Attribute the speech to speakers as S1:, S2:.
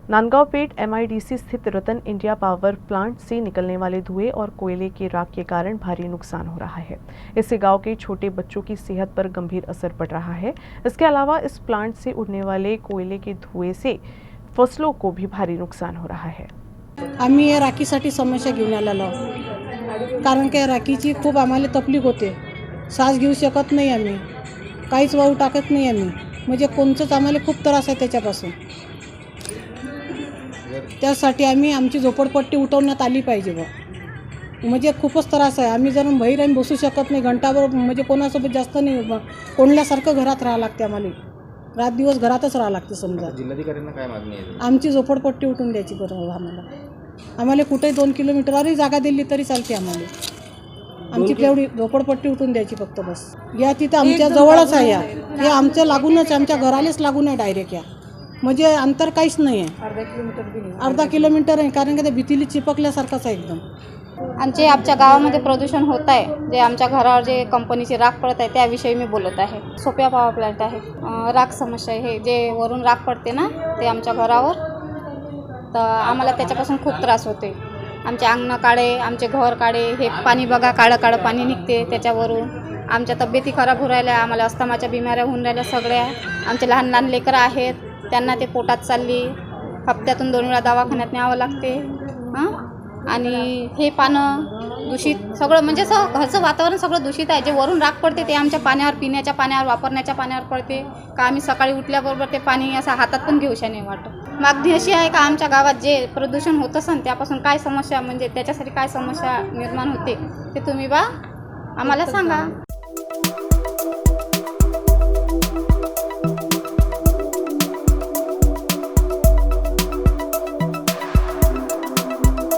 S1: नांदगांवपेट MIDC स्थित Ratan India power plant से निकलने वाले धुएं और कोयले की राख के कारण भारी नुकसान हो रहा है। इससे गांव के छोटे बच्चों की सेहत पर गंभीर असर पड़ रहा है। इसके अलावा इस प्लांट से उड़ने वाले कोयले के धुएं से फसलों को भी भारी नुकसान हो रहा है।
S2: आम्ही या राखीसाठी समस्या घेऊन आलेलो, कारण की राखीची खूप आम्हाला तकलीफ होते। श्वास घेऊ शकत नाही आम्ही, काहीच वाहू टाकत नाही आम्ही, म्हणजे कोणचंच आम्हाला खूप त्रास आहे त्याच्यापासून। त्यासाठी आम्ही आमची झोपडपट्टी उठवण्यात आली पाहिजे बा, म्हणजे खूपच त्रास आहे। आम्ही जर बाहेर आम्ही बसू शकत नाही, घंटाभर म्हणजे कोणासोबत जास्त नाही, कोंडल्यासारखं घरात राहावं लागते आम्हाला। रात दिवस घरातच राहावं लागते। समजा
S3: जिल्हाधिकाऱ्यांना काय मागणी आहे?
S2: आमची झोपडपट्टी उठून द्यायची बरोबर आम्हाला कुठे 2 किलोमीटरवरही जागा दिली तरी चालते आम्हाला। आमची तेवढी झोपडपट्टी उठून द्यायची फक्त बस। या तिथं आमच्या जवळच आहे, हे आमच्या लागूनच, आमच्या घरालाच लागून आहे डायरेक्ट। या म्हणजे अंतर काहीच नाही आहे, अर्धा किलोमीटर आहे, कारण की ते भीतीला चिपकल्यासारखंच आहे एकदम।
S4: आमच्या गावामध्ये प्रदूषण होत आहे, जे आमच्या घरावर जे कंपनीची राख पडत आहे त्याविषयी मी बोलत आहे। सोप्या पॉवर प्लांट आहे, राख समस्या आहे, हे जे वरून राख पडते ना ते आमच्या घरावर, तर आम्हाला त्याच्यापासून खूप त्रास होते। आमचे अंगण काळे, आमचे घर काळे, हे पाणी बघा काळं काळं पाणी निघते त्याच्यावरून। आमच्या तब्येती खराब होऊ राहिल्या, आम्हाला अस्थमाच्या बिमाऱ्या होऊन राहिल्या सगळ्या। आमचे लहान लहान लेकरं आहेत, त्यांना ते पोटात चालली, हप्त्यातून 2 वेळा दवाखान्यात न्यावं लागते। आणि हे पानं दूषित सगळं, म्हणजे घरचं वातावरण सगळं दूषित आहे। जे वरून राख पडते ते आमच्या पाण्यावर, पिण्याच्या पाण्यावर, वापरण्याच्या पाण्यावर पडते का आम्ही सकाळी उठल्याबरोबर ते पाणी असं हातात पण घेऊशा नाही वाटत। मागणी अशी आहे का आमच्या गावात जे प्रदूषण होत असेल त्यापासून काय समस्या, म्हणजे त्याच्यासाठी काय समस्या निर्माण होते ते तुम्ही आम्हाला सांगा।